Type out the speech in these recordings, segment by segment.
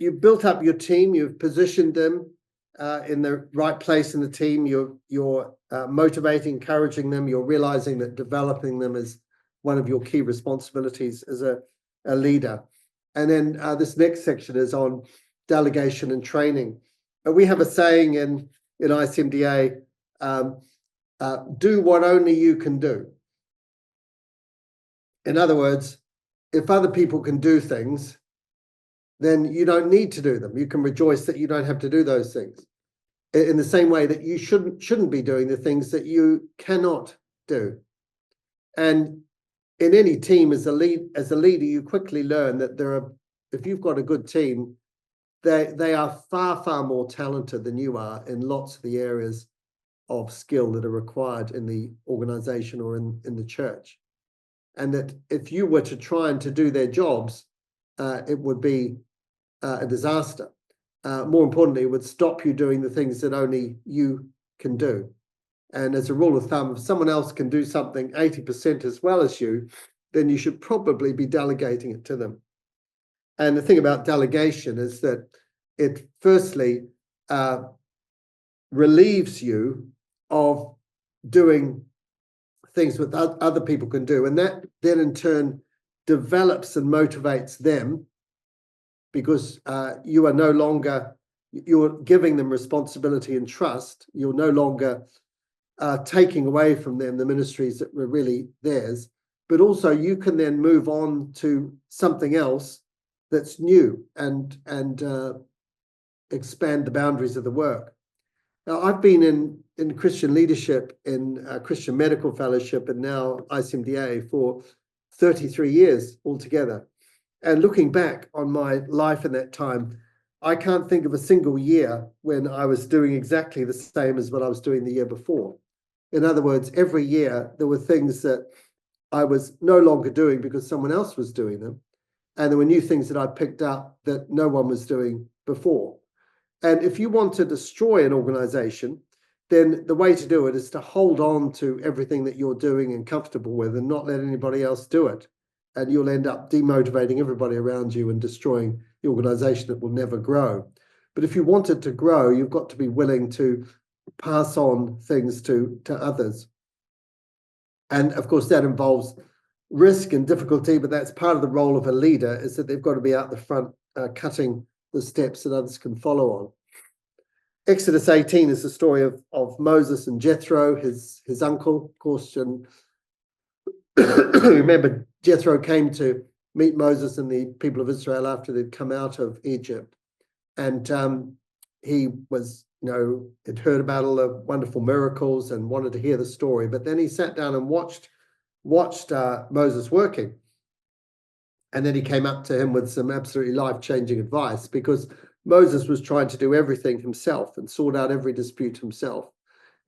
you've built up your team, you've positioned them in the right place in the team, you're motivating, encouraging them, you're realizing that developing them is one of your key responsibilities as a leader. And then this next section is on delegation and training. We have a saying in ICMDA, do what only you can do. In other words, if other people can do things, then you don't need to do them. You can rejoice that you don't have to do those things. In the same way that you shouldn't be doing the things that you cannot do. And in any team, as a leader, you quickly learn that if you've got a good team, they are far, far more talented than you are in lots of the areas of skill that are required in the organization or in the church. And that if you were to try and to do their jobs, it would be a disaster. More importantly, it would stop you doing the things that only you can do. And as a rule of thumb, if someone else can do something 80% as well as you, then you should probably be delegating it to them. And the thing about delegation is that it firstly relieves you of doing things that other people can do. And that then in turn develops and motivates them, because you are no longer, you're giving them responsibility and trust. You're no longer taking away from them the ministries that were really theirs, but also you can then move on to something else that's new and expand the boundaries of the work. Now, I've been in Christian leadership, in Christian medical fellowship, and now ICMDA for 33 years altogether. And looking back on my life in that time, I can't think of a single year when I was doing exactly the same as what I was doing the year before. In other words, every year there were things that I was no longer doing because someone else was doing them. And there were new things that I picked up that no one was doing before. And if you want to destroy an organization, then the way to do it is to hold on to everything that you're doing and comfortable with and not let anybody else do it. And you'll end up demotivating everybody around you and destroying the organization that will never grow. But if you want it to grow, you've got to be willing to pass on things to others. And of course, that involves risk and difficulty, but that's part of the role of a leader, is that they've got to be out the front, cutting the steps that others can follow on. Exodus 18 is the story of Moses and Jethro, his uncle, of course. And remember, Jethro came to meet Moses and the people of Israel after they'd come out of Egypt. And he was, had heard about all the wonderful miracles and wanted to hear the story. But then he sat down and watched Moses working. And then he came up to him with some absolutely life-changing advice, because Moses was trying to do everything himself and sort out every dispute himself.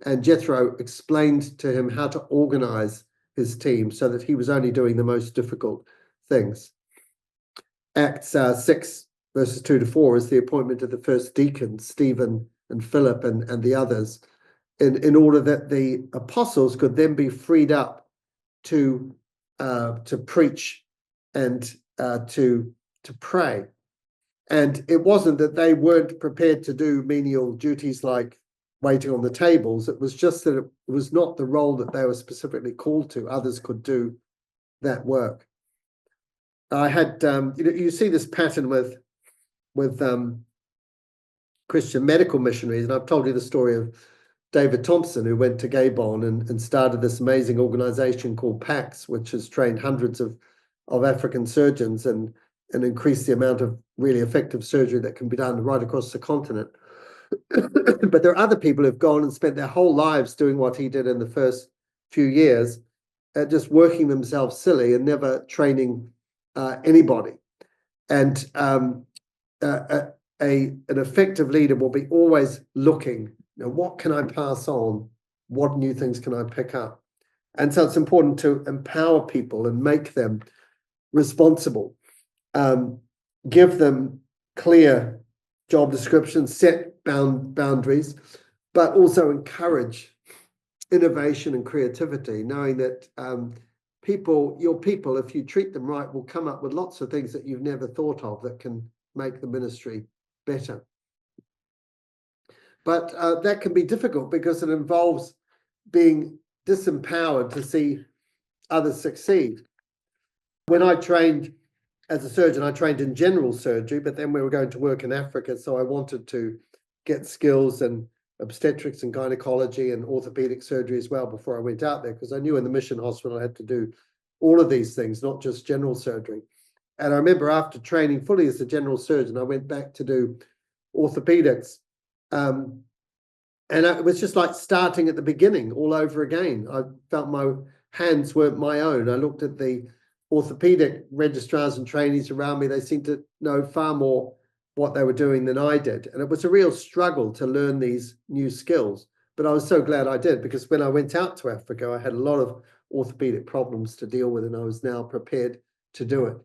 And Jethro explained to him how to organize his team so that he was only doing the most difficult things. Acts 6, verses 2-4 is the appointment of the first deacons, Stephen and Philip and the others, in order that the apostles could then be freed up to preach and to pray. And it wasn't that they weren't prepared to do menial duties like waiting on the tables. It was just that it was not the role that they were specifically called to. Others could do that work. I had, you see this pattern with Christian medical missionaries, and I've told you the story of David Thompson, who went to Gabon and started this amazing organization called PAX, which has trained hundreds of African surgeons and increased the amount of really effective surgery that can be done right across the continent. But there are other people who've gone and spent their whole lives doing what he did in the first few years, just working themselves silly and never training anybody. And an effective leader will be always looking, what can I pass on? What new things can I pick up? And so it's important to empower people and make them responsible. Give them clear job descriptions, set boundaries, but also encourage innovation and creativity, knowing that your people, if you treat them right, will come up with lots of things that you've never thought of that can make the ministry better. But that can be difficult because it involves being disempowered to see others succeed. When I trained as a surgeon, I trained in general surgery, but then we were going to work in Africa, so I wanted to get skills in obstetrics and gynecology and orthopedic surgery as well before I went out there, because I knew in the mission hospital I had to do all of these things, not just general surgery. And I remember after training fully as a general surgeon, I went back to do orthopedics. And it was just like starting at the beginning all over again. I felt my hands weren't my own. I looked at the orthopedic registrars and trainees around me. They seemed to know far more what they were doing than I did. And it was a real struggle to learn these new skills. But I was so glad I did, because when I went out to Africa, I had a lot of orthopedic problems to deal with, and I was now prepared to do it.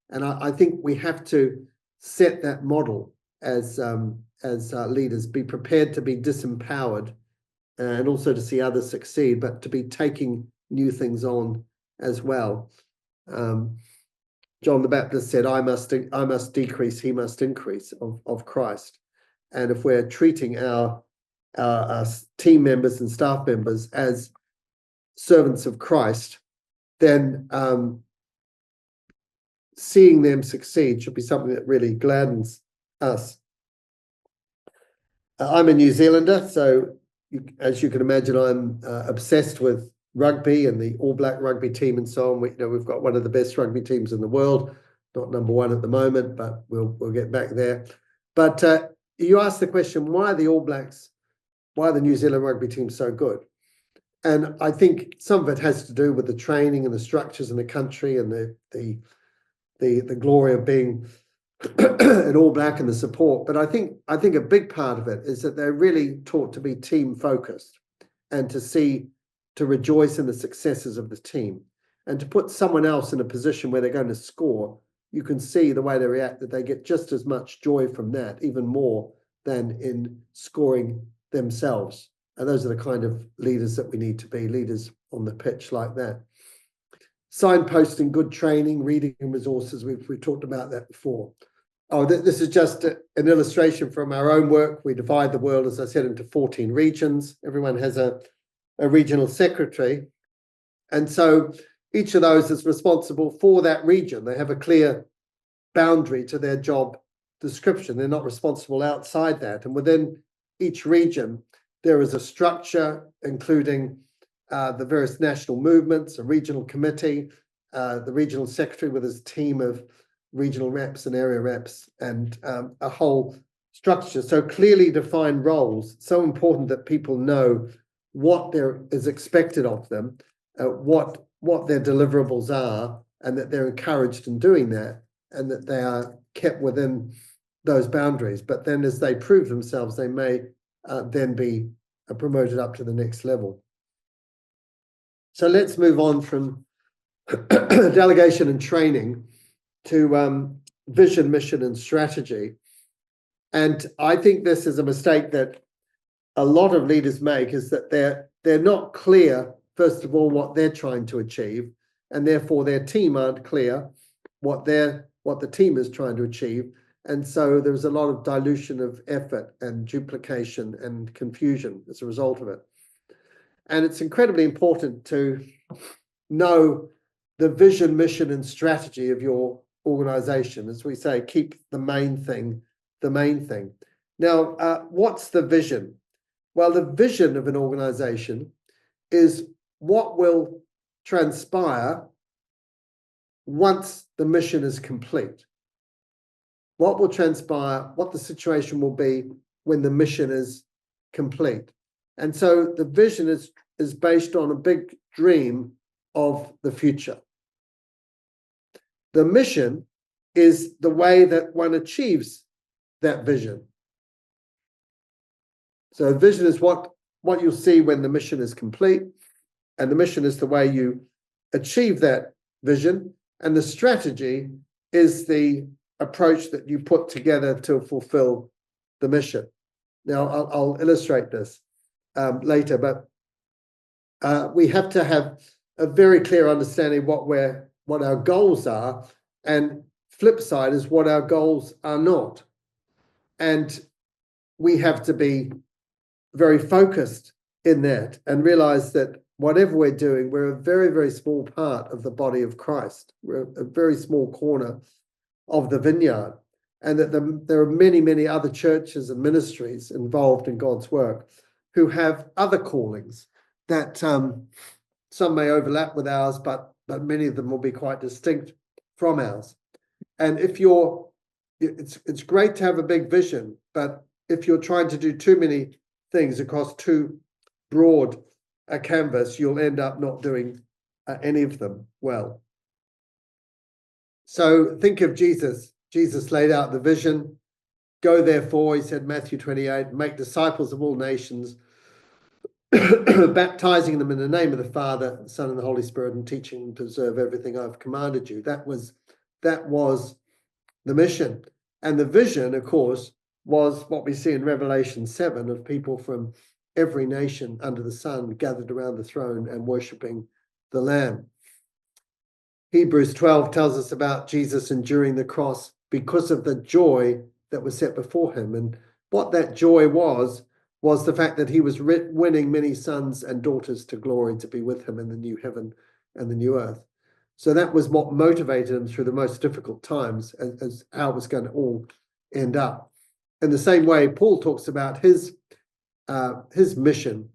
And I think we have to set that model as leaders, be prepared to be disempowered and also to see others succeed, but to be taking new things on as well. John the Baptist said, I must decrease, he must increase, of Christ. And if we're treating our team members and staff members as servants of Christ, then seeing them succeed should be something that really gladdens us. I'm a New Zealander, so as you can imagine, I'm obsessed with rugby and the All Black rugby team and so on. We've got one of the best rugby teams in the world, not number one at the moment, but we'll get back there. But you asked the question, why are the All Blacks, why are the New Zealand rugby team so good? And I think some of it has to do with the training and the structures in the country and the glory of being an All Black and the support. But I think a big part of it is that they're really taught to be team focused and to rejoice in the successes of the team, and to put someone else in a position where they're going to score. You can see the way they react, that they get just as much joy from that, even more than in scoring themselves. And those are the kind of leaders that we need to be, leaders on the pitch like that. Signposting, good training, reading resources. We've talked about that before. Oh, this is just an illustration from our own work. We divide the world, as I said, into 14 regions. Everyone has a regional secretary. And so each of those is responsible for that region. They have a clear boundary to their job description. They're not responsible outside that. And within each region, there is a structure, including the various national movements, a regional committee, the regional secretary with his team of regional reps and area reps, and a whole structure. So clearly defined roles. So important that people know what there is expected of them, what their deliverables are, and that they're encouraged in doing that, and that they are kept within those boundaries. But then as they prove themselves, they may then be promoted up to the next level. So let's move on from delegation and training to vision, mission, and strategy. And I think this is a mistake that a lot of leaders make, is that they're not clear, first of all, what they're trying to achieve, and therefore their team aren't clear what the team is trying to achieve. And so there's a lot of dilution of effort and duplication and confusion as a result of it. And it's incredibly important to know the vision, mission, and strategy of your organization. As we say, keep the main thing the main thing. Now, what's the vision? Well, the vision of an organization is what will transpire once the mission is complete. What will transpire, what the situation will be when the mission is complete. And so the vision is based on a big dream of the future. The mission is the way that one achieves that vision. So vision is what you'll see when the mission is complete, and the mission is the way you achieve that vision, and the strategy is the approach that you put together to fulfill the mission. Now, I'll illustrate this later, but we have to have a very clear understanding what our goals are, and flip side is what our goals are not. And we have to be very focused in that and realize that whatever we're doing, we're a very, very small part of the body of Christ. We're a very small corner of the vineyard, and that there are many, many other churches and ministries involved in God's work who have other callings that some may overlap with ours, but many of them will be quite distinct from ours. And if it's great to have a big vision, but if you're trying to do too many things across too broad a canvas, you'll end up not doing any of them well. So think of Jesus. Jesus laid out the vision. Go therefore, he said, Matthew 28, make disciples of all nations, baptizing them in the name of the Father, the Son, and the Holy Spirit, and teaching them to observe everything I've commanded you. That was the mission. And the vision, of course, was what we see in Revelation 7 of people from every nation under the sun gathered around the throne and worshipping the Lamb. Hebrews 12 tells us about Jesus enduring the cross because of the joy that was set before him. And what that joy was the fact that he was winning many sons and daughters to glory to be with him in the new heaven and the new earth. So that was what motivated him through the most difficult times, as how it was going to all end up. In the same way, Paul talks about his mission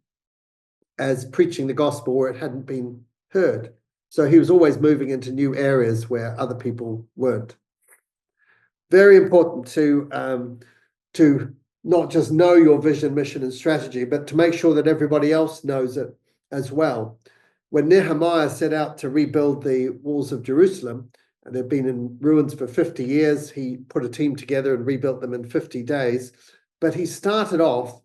as preaching the gospel where it hadn't been heard. So he was always moving into new areas where other people weren't. Very important to not just know your vision, mission, and strategy, but to make sure that everybody else knows it as well. When Nehemiah set out to rebuild the walls of Jerusalem, and they've been in ruins for 50 years, he put a team together and rebuilt them in 50 days. But he started off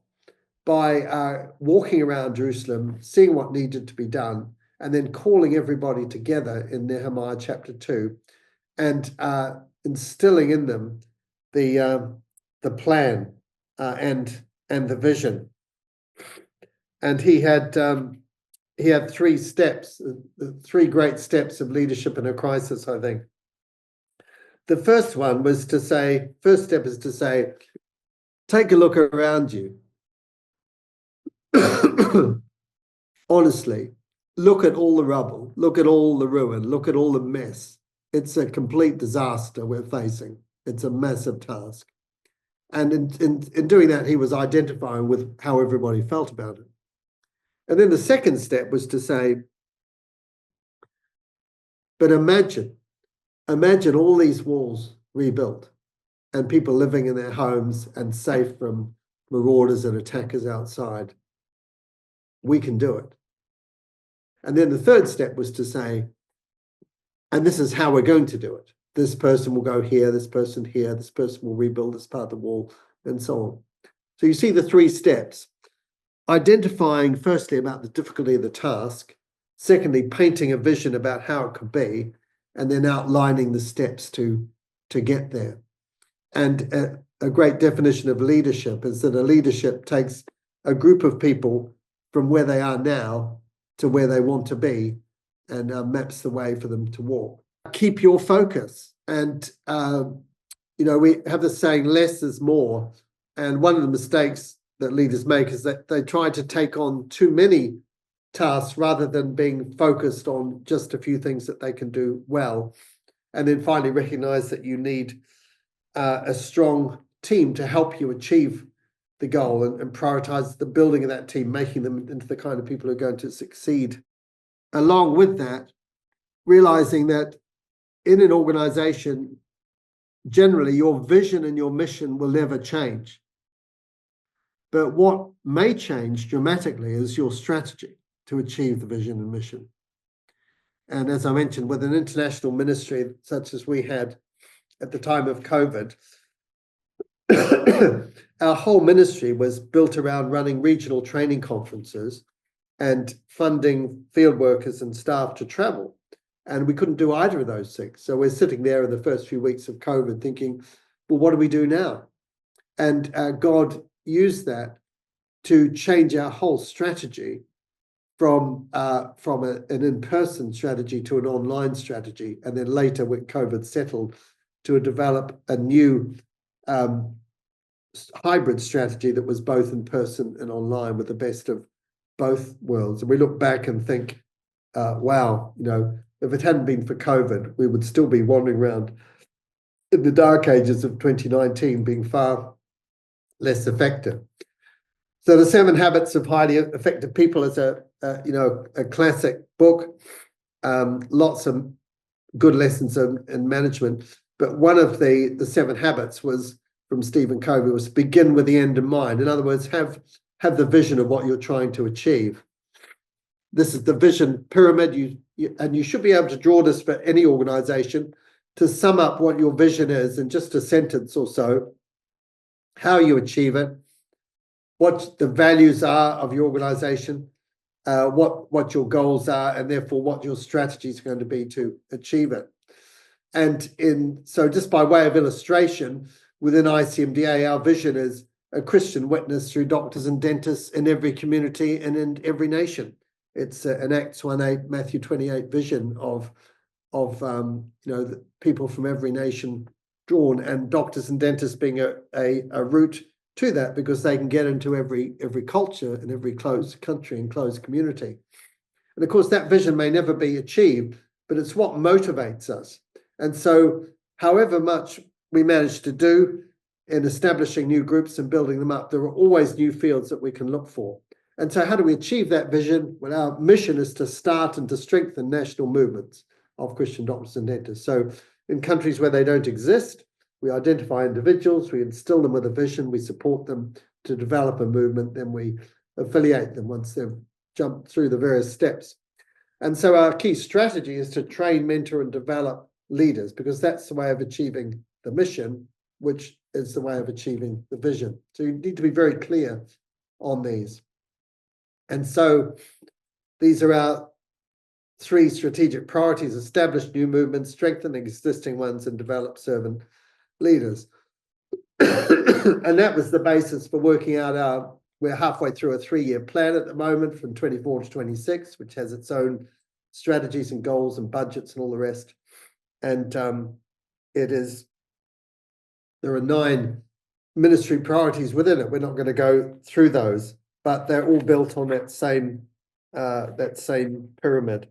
by walking around Jerusalem, seeing what needed to be done, and then calling everybody together in Nehemiah chapter 2 and instilling in them the plan and the vision. And he had 3 steps, the 3 great steps of leadership in a crisis, I think. The first step is to say, take a look around you. Honestly, look at all the rubble, look at all the ruin, look at all the mess. It's a complete disaster we're facing. It's a massive task. And in doing that, he was identifying with how everybody felt about it. And then the second step was to say, but imagine all these walls rebuilt and people living in their homes and safe from marauders and attackers outside. We can do it. And then the third step was to say, and this is how we're going to do it. This person will go here, this person here, this person will rebuild this part of the wall, and so on. So you see the 3 steps. Identifying firstly about the difficulty of the task, secondly, painting a vision about how it could be, and then outlining the steps to get there. And a great definition of leadership is that a leadership takes a group of people from where they are now to where they want to be and maps the way for them to walk. Keep your focus. And, we have the saying, less is more. And one of the mistakes that leaders make is that they try to take on too many tasks rather than being focused on just a few things that they can do well. And then finally recognize that you need a strong team to help you achieve the goal and prioritize the building of that team, making them into the kind of people who are going to succeed. Along with that, realizing that in an organization, generally your vision and your mission will never change. But what may change dramatically is your strategy to achieve the vision and mission. And as I mentioned, with an international ministry such as we had at the time of COVID, our whole ministry was built around running regional training conferences and funding field workers and staff to travel. And we couldn't do either of those things. So we're sitting there in the first few weeks of COVID thinking, well, what do we do now? And God used that to change our whole strategy from an in-person strategy to an online strategy. And then later, when COVID settled, to develop a new hybrid strategy that was both in person and online with the best of both worlds. And we look back and think, wow, you know, if it hadn't been for COVID, we would still be wandering around in the dark ages of 2019 being far less effective. So the 7 Habits of Highly Effective People is a classic book. Lots of good lessons in management. But one of the 7 habits was from Stephen Covey was begin with the end in mind. In other words, have the vision of what you're trying to achieve. This is the vision pyramid. And you should be able to draw this for any organization to sum up what your vision is in just a sentence or so, how you achieve it, what the values are of your organization, what your goals are, and therefore what your strategy is going to be to achieve it. And so just by way of illustration, within ICMDA, our vision is a Christian witness through doctors and dentists in every community and in every nation. It's an Acts 1:8, Matthew 28 vision of the people from every nation drawn, and doctors and dentists being a route to that, because they can get into every culture and every closed country and closed community. And of course, that vision may never be achieved, but it's what motivates us. And so however much we manage to do in establishing new groups and building them up, there are always new fields that we can look for. And so how do we achieve that vision? Well, our mission is to start and to strengthen national movements of Christian doctors and dentists. So in countries where they don't exist, we identify individuals, we instill them with a vision, we support them to develop a movement, then we affiliate them once they've jumped through the various steps. And so our key strategy is to train, mentor, and develop leaders, because that's the way of achieving the mission, which is the way of achieving the vision. So you need to be very clear on these. And so these are our 3 strategic priorities: establish new movements, strengthen existing ones, and develop servant leaders. And that was the basis for working out we're halfway through a 3-year plan at the moment from 24 to 26, which has its own strategies and goals and budgets and all the rest. And there are 9 ministry priorities within it. We're not going to go through those, but they're all built on that same pyramid.